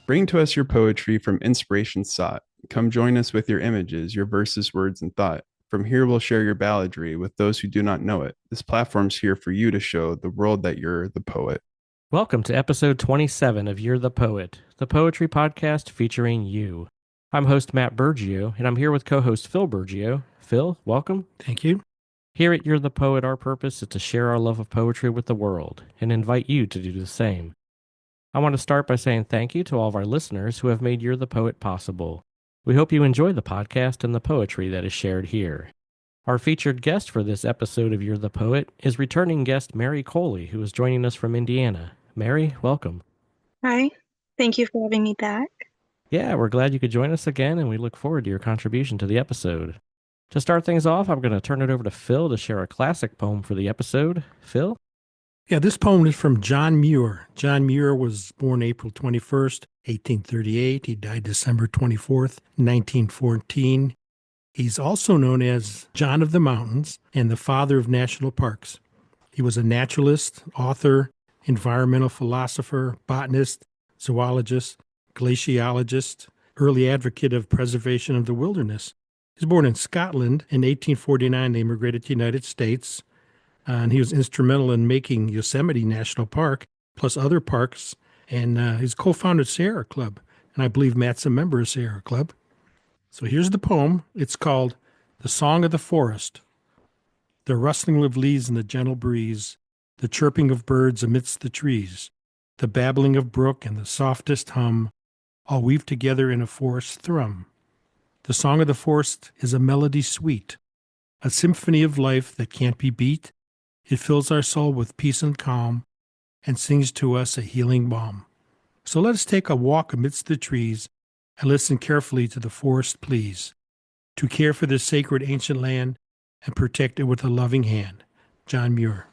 Bring to us your poetry from inspiration sought. Come join us with your images, your verses, words, and thought. From here, we'll share your balladry with those who do not know it. This platform's here for you to show the world that you're the poet. Welcome to episode 27 of You're the Poet, the poetry podcast featuring you. I'm host Matt Burgio, and I'm here with co-host Phil Burgio. Phil, welcome. Thank you. Here at You're the Poet, our purpose is to share our love of poetry with the world and invite you to do the same. I want to start by saying thank you to all of our listeners who have made You're the Poet possible. We hope you enjoy the podcast and the poetry that is shared here. Our featured guest for this episode of You're the Poet is returning guest Mary Coley, who is joining us from Indiana. Mary, welcome. Hi, thank you for having me back. Yeah, we're glad you could join us again, and we look forward to your contribution to the episode. To start things off, I'm going to turn it over to Phil to share a classic poem for the episode. Phil? Yeah, this poem is from John Muir. John Muir was born April 21st, 1838. He died December 24th, 1914. He's also known as John of the Mountains and the father of national parks. He was a naturalist, author, environmental philosopher, botanist, zoologist, glaciologist, early advocate of preservation of the wilderness. He was born in Scotland in 1849. They immigrated to the United States, and he was instrumental in making Yosemite National Park, plus other parks, and he's co-founded Sierra Club, and I believe Matt's a member of Sierra Club. So here's the poem. It's called The Song of the Forest. The rustling of leaves in the gentle breeze, the chirping of birds amidst the trees, the babbling of brook and the softest hum, all weave together in a forest thrum. The song of the forest is a melody sweet, a symphony of life that can't be beat. It fills our soul with peace and calm, and sings to us a healing balm. So let us take a walk amidst the trees, and listen carefully to the forest pleas, to care for this sacred ancient land, and protect it with a loving hand. John Muir.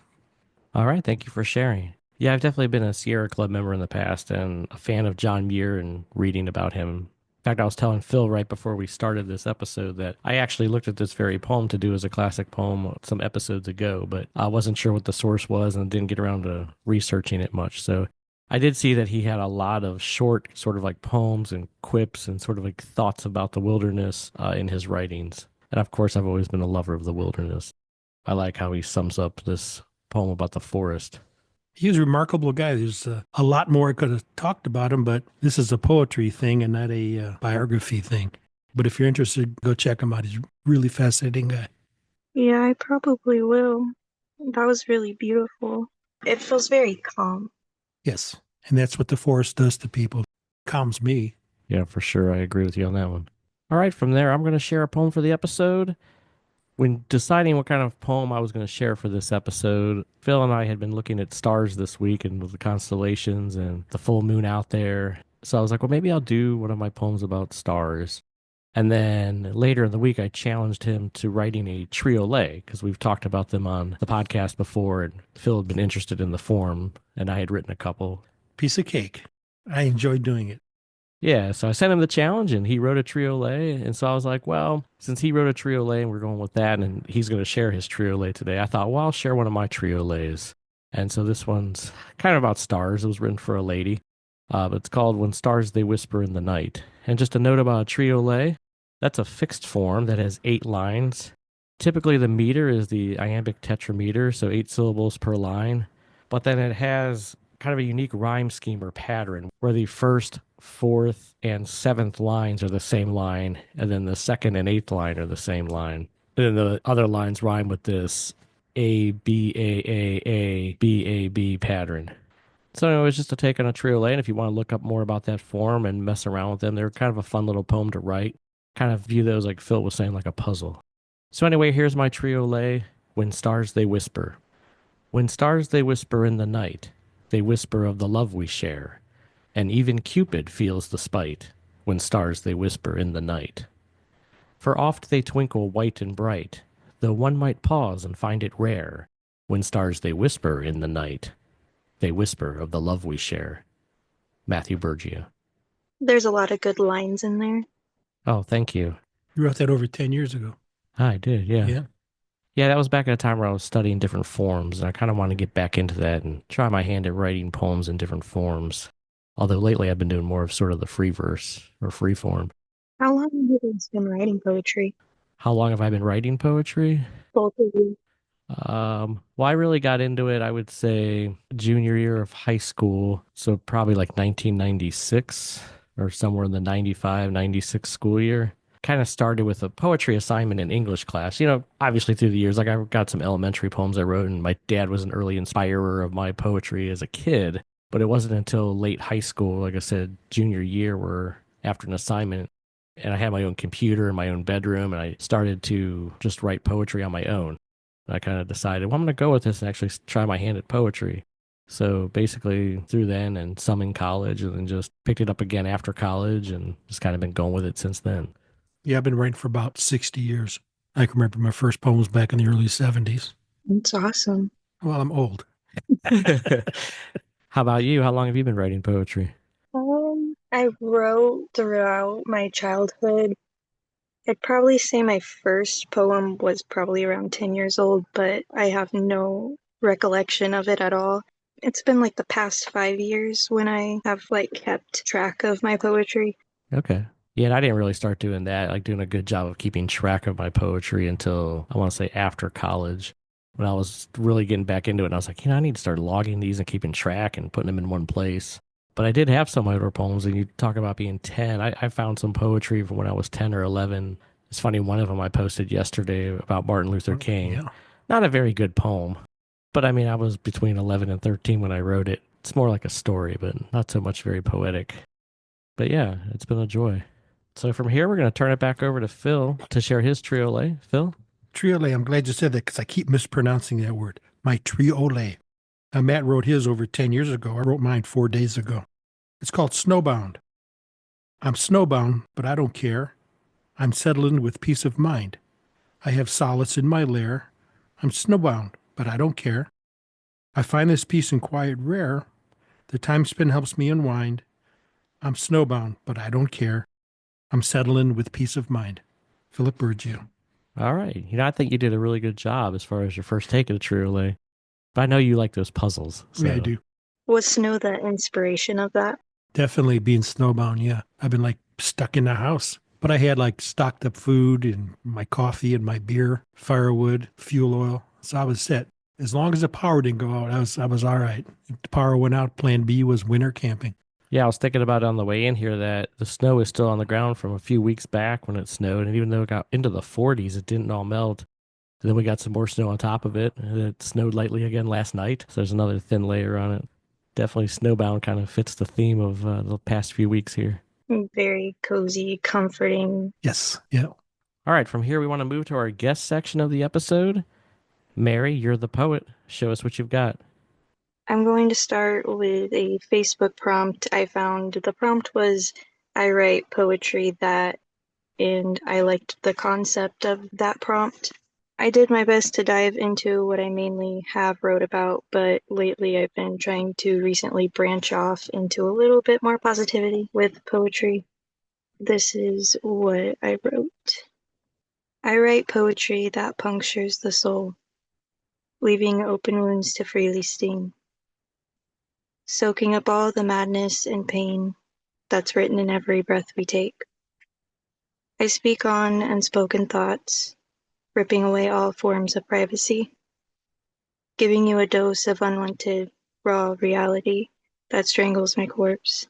All right, thank you for sharing. Yeah, I've definitely been a Sierra Club member in the past and a fan of John Muir and reading about him. In fact, I was telling Phil right before we started this episode that I actually looked at this very poem to do as a classic poem some episodes ago, but I wasn't sure what the source was and didn't get around to researching it much. So I did see that he had a lot of short sort of like poems and quips and sort of like thoughts about the wilderness in his writings. And of course, I've always been a lover of the wilderness. I like how he sums up this poem about the forest. He was a remarkable guy. There's a lot more I could have talked about him, but this is a poetry thing and not a biography thing. But if you're interested, go check him out. He's a really fascinating guy. Yeah, I probably will. That was really beautiful. It feels very calm. Yes, and that's what the forest does to people. Calms me. Yeah, for sure. I agree with you on that one. All right, from there, I'm going to share a poem for the episode. When deciding what kind of poem I was going to share for this episode, Phil and I had been looking at stars this week and the constellations and the full moon out there. So I was like, well, maybe I'll do one of my poems about stars. And then later in the week, I challenged him to writing a triolet because we've talked about them on the podcast before. And Phil had been interested in the form, and I had written a couple. Piece of cake. I enjoyed doing it. Yeah, so I sent him the challenge and he wrote a triolet. And so I was like, well, since he wrote a triolet and we're going with that and he's going to share his triolet today, I thought, well, I'll share one of my triolets. And so this one's kind of about stars. It was written for a lady, but it's called When Stars They Whisper in the Night. And just a note about a triolet, that's a fixed form that has 8 lines. Typically the meter is the iambic tetrameter, so 8 syllables per line. But then it has kind of a unique rhyme scheme or pattern where the first, fourth, and seventh lines are the same line, and then the second and eighth line are the same line. And then the other lines rhyme with this A, B, A, B, A, B pattern. So anyway, it's just a take on a triolet, and if you want to look up more about that form and mess around with them, they're kind of a fun little poem to write. Kind of view those, like Phil was saying, like a puzzle. So anyway, here's my triolet, When Stars They Whisper. When stars they whisper in the night, they whisper of the love we share, and even Cupid feels the spite when stars they whisper in the night. For oft they twinkle white and bright, though one might pause and find it rare, when stars they whisper in the night. They whisper of the love we share. Matthew Burgio. There's a lot of good lines in there. Oh, thank you. You wrote that over 10 years ago. I did, yeah. Yeah. Yeah, that was back at a time where I was studying different forms, and I kind of want to get back into that and try my hand at writing poems in different forms. Although lately I've been doing more of sort of the free verse or free form. How long have you guys been writing poetry? How long have I been writing poetry? Both of you. Well, I really got into it, I would say, junior year of high school. So probably like 1996 or somewhere in the 95, 96 school year. Kind of started with a poetry assignment in English class. Obviously through the years, like I got some elementary poems I wrote, and my dad was an early inspirer of my poetry as a kid. But it wasn't until late high school, like I said, junior year, where after an assignment, and I had my own computer in my own bedroom, and I started to just write poetry on my own. I kind of decided, well, I'm going to go with this and actually try my hand at poetry. So basically, through then and some in college, and then just picked it up again after college and just kind of been going with it since then. Yeah, I've been writing for about 60 years. I can remember my first poems back in the early 70s. It's awesome. Well, I'm old. How about you? How long have you been writing poetry? I wrote throughout my childhood. I'd probably say my first poem was probably around 10 years old, but I have no recollection of it at all. It's been like the past 5 years when I have like kept track of my poetry. Okay. Yeah, and I didn't really start doing that, like doing a good job of keeping track of my poetry until I want to say after college, when I was really getting back into it. And I was like, I need to start logging these and keeping track and putting them in one place. But I did have some older poems, and you talk about being 10. I found some poetry from when I was 10 or 11. It's funny, one of them I posted yesterday about Martin Luther King. Yeah. Not a very good poem, but I mean, I was between 11 and 13 when I wrote it. It's more like a story, but not so much very poetic. But yeah, it's been a joy. So from here, we're going to turn it back over to Phil to share his triolet. Phil? Triolet, I'm glad you said that because I keep mispronouncing that word. My triolet. Now, Matt wrote his over 10 years ago. I wrote mine 4 days ago. It's called Snowbound. I'm snowbound, but I don't care. I'm settling with peace of mind. I have solace in my lair. I'm snowbound, but I don't care. I find this peace and quiet rare. The time spent helps me unwind. I'm snowbound, but I don't care. I'm settling with peace of mind. Philip Burgio. All right. I think you did a really good job as far as your first take of the triolet. But I know you like those puzzles. So. Yeah, I do. Was snow the inspiration of that? Definitely being snowbound, yeah. I've been like stuck in the house. But I had like stocked up food and my coffee and my beer, firewood, fuel oil. So I was set. As long as the power didn't go out, I was all right. If the power went out, plan B was winter camping. Yeah, I was thinking about it on the way in here that the snow is still on the ground from a few weeks back when it snowed. And even though it got into the 40s, it didn't all melt. And then we got some more snow on top of it. And it snowed lightly again last night. So there's another thin layer on it. Definitely snowbound kind of fits the theme of the past few weeks here. Very cozy, comforting. Yes, yeah. All right, from here we want to move to our guest section of the episode. Mary, you're the poet. Show us what you've got. I'm going to start with a Facebook prompt I found. The prompt was, I write poetry that, and I liked the concept of that prompt. I did my best to dive into what I mainly have wrote about, but lately I've been trying to recently branch off into a little bit more positivity with poetry. This is what I wrote. I write poetry that punctures the soul, leaving open wounds to freely sting, soaking up all the madness and pain that's written in every breath we take. I speak on unspoken thoughts, ripping away all forms of privacy, giving you a dose of unwanted, raw reality that strangles my corpse.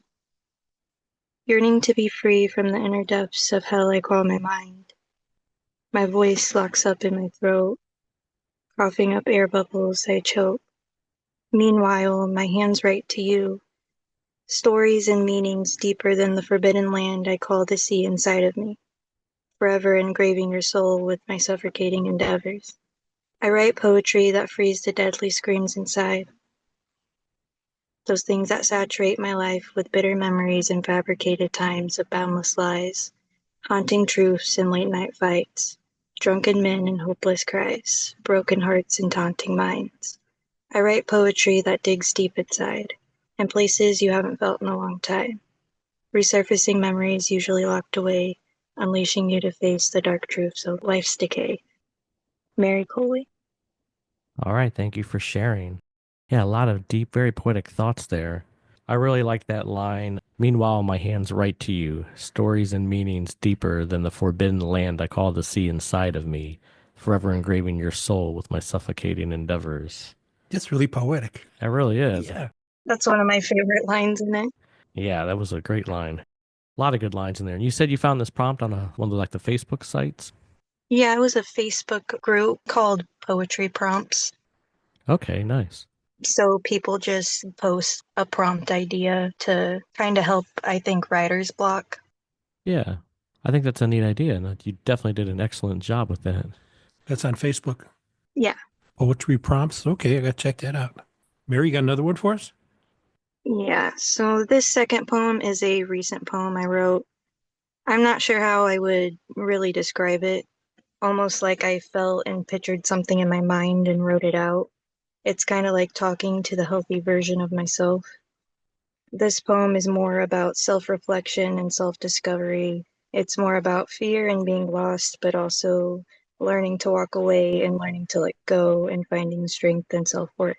Yearning to be free from the inner depths of hell I call my mind. My voice locks up in my throat, coughing up air bubbles I choke. Meanwhile, my hands write to you, stories and meanings deeper than the forbidden land I call the sea inside of me, forever engraving your soul with my suffocating endeavors. I write poetry that frees the deadly screams inside, those things that saturate my life with bitter memories and fabricated times of boundless lies, haunting truths and late night fights, drunken men and hopeless cries, broken hearts and taunting minds. I write poetry that digs deep inside, in places you haven't felt in a long time, resurfacing memories usually locked away, unleashing you to face the dark truths of life's decay. Mary Coley. All right, thank you for sharing. Yeah, a lot of deep, very poetic thoughts there. I really like that line. Meanwhile, my hands write to you stories and meanings deeper than the forbidden land I call the sea inside of me, forever engraving your soul with my suffocating endeavors. It's really poetic. It really is. Yeah. That's one of my favorite lines in it. Yeah, that was a great line. A lot of good lines in there. And you said you found this prompt on one of the Facebook sites? Yeah, it was a Facebook group called Poetry Prompts. Okay, nice. So people just post a prompt idea to kind of help, I think, writer's block. Yeah, I think that's a neat idea, and you definitely did an excellent job with that. That's on Facebook. Yeah. Poetry prompts. Okay, I got to check that out. Mary, you got another one for us? Yeah, so this second poem is a recent poem I wrote. I'm not sure how I would really describe it. Almost like I felt and pictured something in my mind and wrote it out. It's kind of like talking to the healthy version of myself. This poem is more about self-reflection and self-discovery. It's more about fear and being lost, but also learning to walk away and learning to let go and finding strength and self-worth.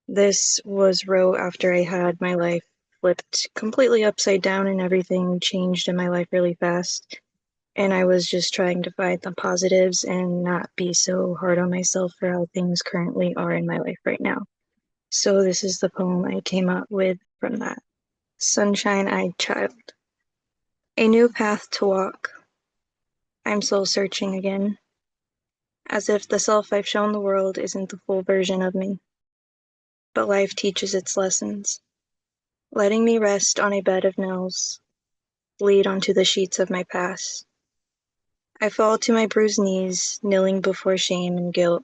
This was wrote after I had my life flipped completely upside down and everything changed in my life really fast. And I was just trying to find the positives and not be so hard on myself for how things currently are in my life right now. So this is the poem I came up with from that. Sunshine-eyed child. A new path to walk. I'm soul searching again. As if the self I've shown the world isn't the full version of me. But life teaches its lessons, letting me rest on a bed of nails, bleed onto the sheets of my past. I fall to my bruised knees, kneeling before shame and guilt,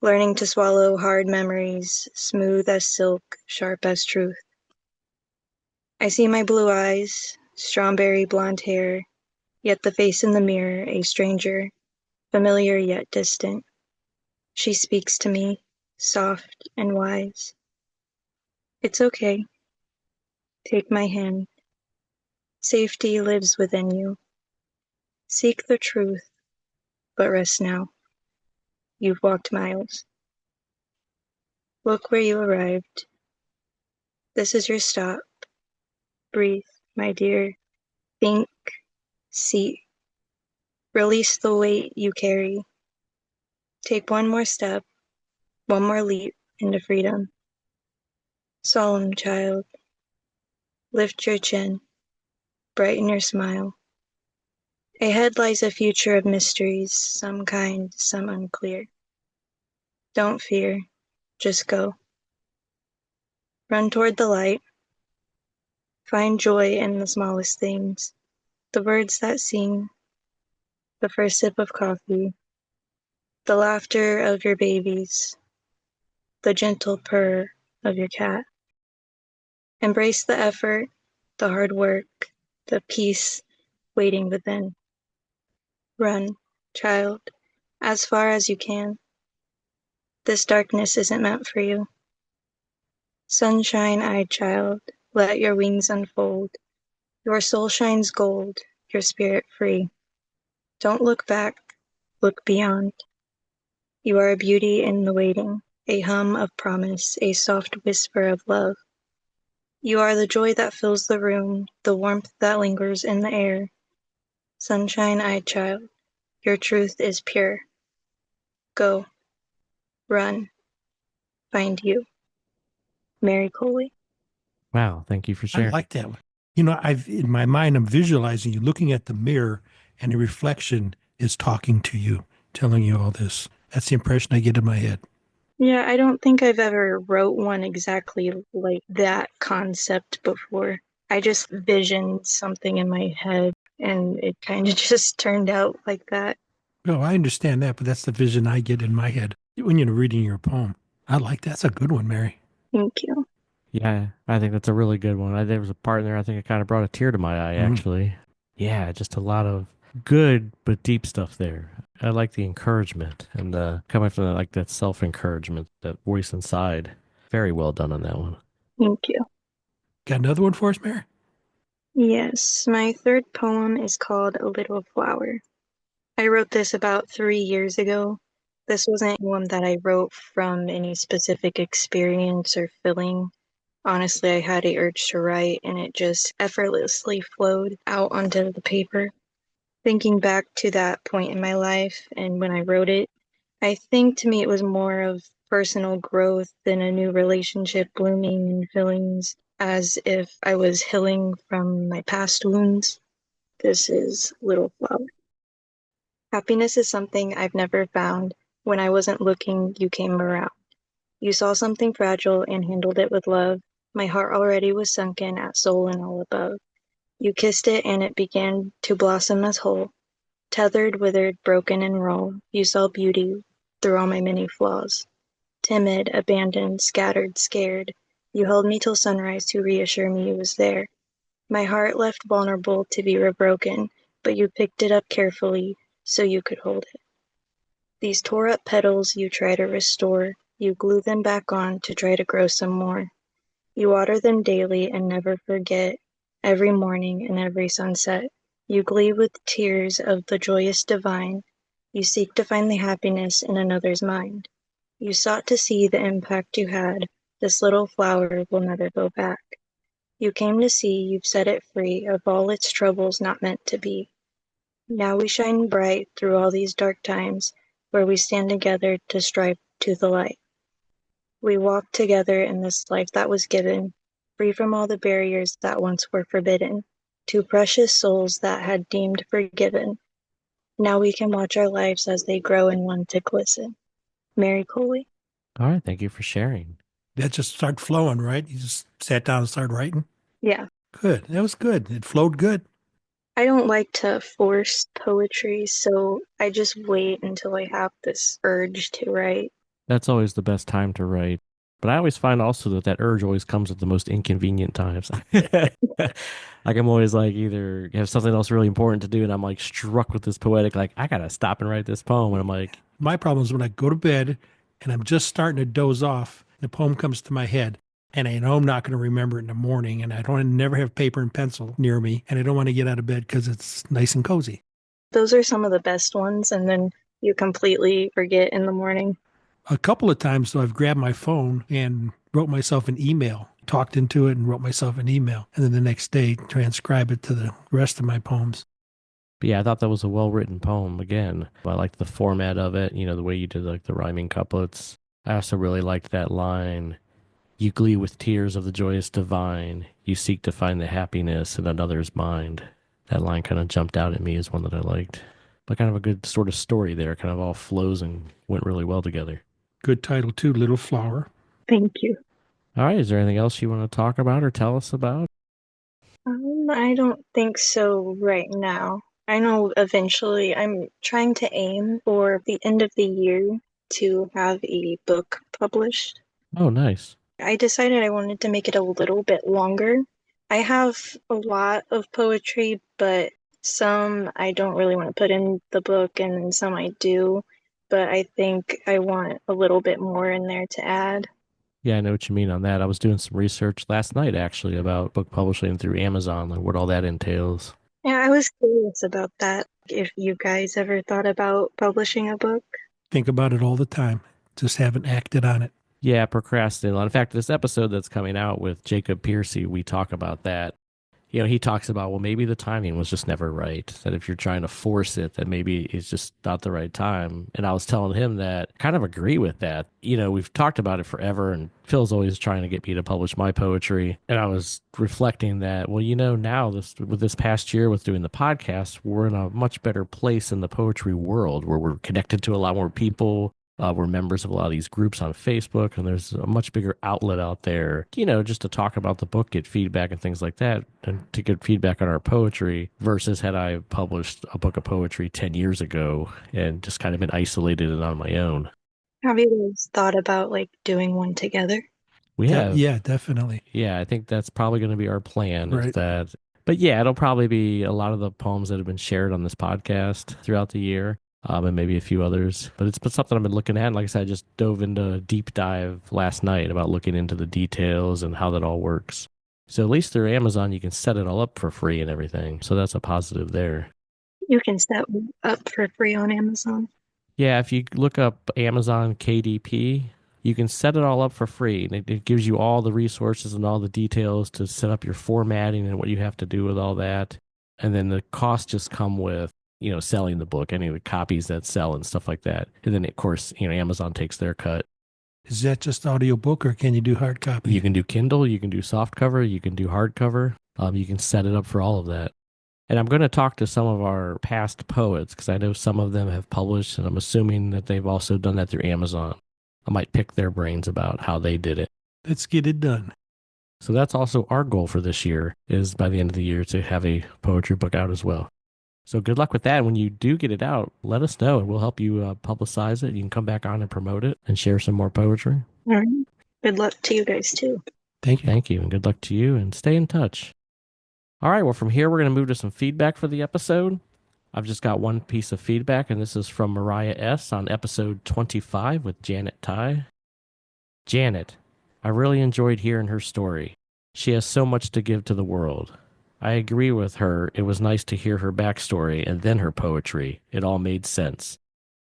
learning to swallow hard memories, smooth as silk, sharp as truth. I see my blue eyes, strawberry blonde hair, yet the face in the mirror, a stranger, familiar yet distant. She speaks to me, soft and wise. It's okay. Take my hand. Safety lives within you. Seek the truth, but rest now. You've walked miles. Look where you arrived. This is your stop. Breathe, my dear. Think, see. Release the weight you carry. Take one more step, one more leap into freedom. Solemn child. Lift your chin. Brighten your smile. Ahead lies a future of mysteries, some kind, some unclear. Don't fear. Just go. Run toward the light. Find joy in the smallest things. The birds that sing, the first sip of coffee, the laughter of your babies, the gentle purr of your cat. Embrace the effort, the hard work, the peace waiting within. Run, child, as far as you can. This darkness isn't meant for you. Sunshine-eyed child, let your wings unfold. Your soul shines gold, your spirit free. Don't look back, look beyond. You are a beauty in the waiting, a hum of promise, a soft whisper of love. You are the joy that fills the room, the warmth that lingers in the air. Sunshine-eyed child, your truth is pure. Go, run, find you. Mary Coley. Wow, thank you for I sharing. like that one. You know, in my mind, I'm visualizing you looking at the mirror and the reflection is talking to you, telling you all this. That's the impression I get in my head. Yeah, I don't think I've ever wrote one exactly like that concept before. I just visioned something in my head and it kind of just turned out like that. Oh, I understand that, but that's the vision I get in my head when you're reading your poem. I like that. That's a good one, Mary. Thank you. Yeah, I think that's a really good one. There was a part in there I think it kind of brought a tear to my eye, actually. Yeah, just a lot of good but deep stuff there. I like the encouragement and coming from like that self-encouragement, that voice inside. Very well done on that one. Thank you. Got another one for us, Mary? Yes, my third poem is called A Little Flower. I wrote this about 3 years ago. This wasn't one that I wrote from any specific experience or feeling. Honestly, I had a urge to write, and it just effortlessly flowed out onto the paper. Thinking back to that point in my life and when I wrote it, I think to me it was more of personal growth than a new relationship blooming in feelings as if I was healing from my past wounds. This is Little Flower. Happiness is something I've never found. When I wasn't looking, you came around. You saw something fragile and handled it with love. My heart already was sunken at soul and all above. You kissed it and it began to blossom as whole. Tethered, withered, broken, and raw, you saw beauty through all my many flaws. Timid, abandoned, scattered, scared, you held me till sunrise to reassure me you was there. My heart left vulnerable to be rebroken, but you picked it up carefully so you could hold it. These tore up petals you try to restore, you glue them back on to try to grow some more. You water them daily and never forget, every morning and every sunset. You gleam with tears of the joyous divine. You seek to find the happiness in another's mind. You sought to see the impact you had. This little flower will never go back. You came to see you've set it free of all its troubles not meant to be. Now we shine bright through all these dark times, where we stand together to strive to the light. We walk together in this life that was given, free from all the barriers that once were forbidden, to precious souls that had deemed forgiven. Now we can watch our lives as they grow and one to glisten. Mary Coley. All right, thank you for sharing. That just started flowing, right? You just sat down and started writing? Yeah. Good. That was good. It flowed good. I don't like to force poetry, so I just wait until I have this urge to write. That's always the best time to write. But I always find also that that urge always comes at the most inconvenient times. Like I'm always like either have something else really important to do and I'm like struck with this poetic, like I gotta stop and write this poem. And I'm like, My problem is when I go to bed and I'm just starting to doze off, the poem comes to my head and I know I'm not going to remember it in the morning and I don't never have paper and pencil near me and I don't want to get out of bed because it's nice and cozy. Those are some of the best ones, and then you completely forget in the morning. A couple of times, though, I've grabbed my phone and wrote myself an email, talked into it and wrote myself an email, and then the next day transcribe it to the rest of my poems. but yeah, I thought that was a well written poem again. I liked the format of it, you know, the way you did like the rhyming couplets. I also really liked that line. You glee with tears of the joyous divine. You seek to find the happiness in another's mind. That line kind of jumped out at me as one that I liked. But kind of a good sort of story there, kind of all flows and went really well together. Good title, too, Little Flower. Thank you. All right, is there anything else you want to talk about or tell us about? I don't think so right now. I know eventually I'm trying to aim for the end of the year to have a book published. Oh, nice. I decided I wanted to make it a little bit longer. I have a lot of poetry, but some I don't really want to put in the book, and some I do. But I think I want a little bit more in there to add. Yeah, I know what you mean on that. I was doing some research last night actually about book publishing through Amazon, like what all that entails. Yeah, I was curious about that. If you guys ever thought about publishing a book. Think about it all the time. Just haven't acted on it. Yeah, procrastinate. In fact, this episode that's coming out with Jacob Pearcey, we talk about that. You know, he talks about, well, maybe the timing was just never right. That if you're trying to force it, that maybe it's just not the right time. And I was telling him that I kind of agree with that. You know, we've talked about it forever, and Phil's always trying to get me to publish my poetry. And I was reflecting that, well, you know, now with this past year with doing the podcast, we're in a much better place in the poetry world where we're connected to a lot more people. We're members of a lot of these groups on Facebook, and there's a much bigger outlet out there, you know, just to talk about the book, get feedback and things like that, and to get feedback on our poetry versus had I published a book of poetry 10 years ago and just kind of been isolated and on my own. Have you guys thought about like doing one together? We have. Yeah, definitely. Yeah, I think that's probably going to be our plan is Right. that. But yeah, it'll probably be a lot of the poems that have been shared on this podcast throughout the year. And maybe a few others. But it's been something I've been looking at. And like I said, I just dove into a deep dive last night about looking into the details and how that all works. So at least through Amazon, you can set it all up for free and everything. So that's a positive there. You can set up for free on Amazon. Yeah, if you look up Amazon KDP, You can set it all up for free, and it gives you all the resources and all the details to set up your formatting and what you have to do with all that. And then the costs just come with, selling the book, any of the copies that sell and stuff like that. And then, of course, Amazon takes their cut. Is that just audiobook or can you do hard copy? You can do Kindle, you can do softcover, you can do hardcover. You can set it up for all of that. And I'm going to talk to some of our past poets because I know some of them have published, and I'm assuming that they've also done that through Amazon. I might pick their brains about how they did it. Let's get it done. So that's also our goal for this year, is by the end of the year to have a poetry book out as well. So good luck with that. When you do get it out, let us know and we'll help you publicize it. You can come back on and promote it and share some more poetry. All right. Good luck to you guys too. Thank you. Thank you, and good luck to you, and stay in touch. All right, well, from here, we're going to move to some feedback for the episode. I've just got one piece of feedback, and this is from Mariah S. on episode 25 with Janet Ty. Janet, I really enjoyed hearing her story. She has so much to give to the world. I agree with her. It was nice to hear her backstory and then her poetry. It all made sense.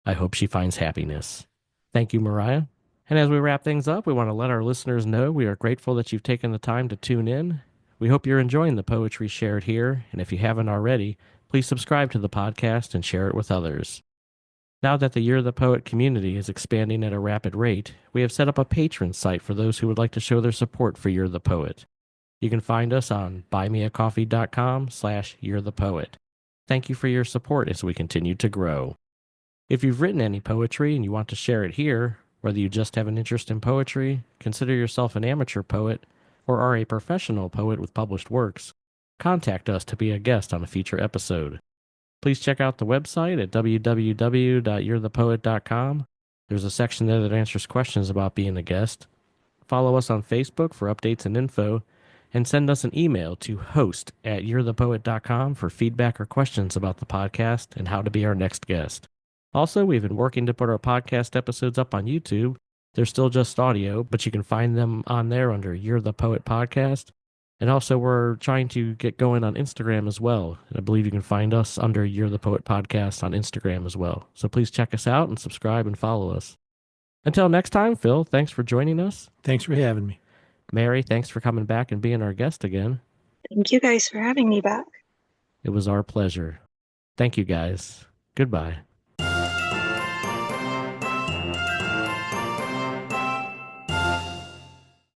I hope she finds happiness. Thank you, Mariah. And as we wrap things up, we want to let our listeners know we are grateful that you've taken the time to tune in. We hope you're enjoying the poetry shared here, and if you haven't already, please subscribe to the podcast and share it with others. Now that the You're the Poet community is expanding at a rapid rate, we have set up a patron site for those who would like to show their support for You're the Poet. You can find us on buymeacoffee.com/you'rethepoet. Thank you for your support as we continue to grow. If you've written any poetry and you want to share it here, whether you just have an interest in poetry, consider yourself an amateur poet, or are a professional poet with published works, contact us to be a guest on a future episode. Please check out the website at www.yourethepoet.com. There's a section there that answers questions about being a guest. Follow us on Facebook for updates and info, and send us an email to host@yourethepoet.com for feedback or questions about the podcast and how to be our next guest. Also, we've been working to put our podcast episodes up on YouTube. They're still just audio, but you can find them on there under You're the Poet Podcast. And also, we're trying to get going on Instagram as well. And I believe you can find us under You're the Poet Podcast on Instagram as well. So please check us out and subscribe and follow us. Until next time, Phil, thanks for joining us. Thanks for having me. Mary, thanks for coming back and being our guest again. Thank you guys for having me back. It was our pleasure. Thank you, guys. Goodbye.